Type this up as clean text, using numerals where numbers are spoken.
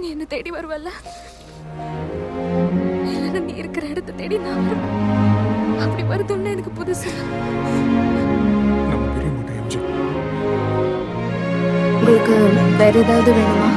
நீ என்ன தேடி வருவல்ல, இல்லைன்னா நீ இருக்கிற இடத்த தேடி நான் வருவேன். அப்படி வருதுன்னு எனக்கு புதுசு. நம்ம பிரிய மாட்டோம் எம்ஜி. உங்களுக்கு வேற ஏதாவது வேணுமா?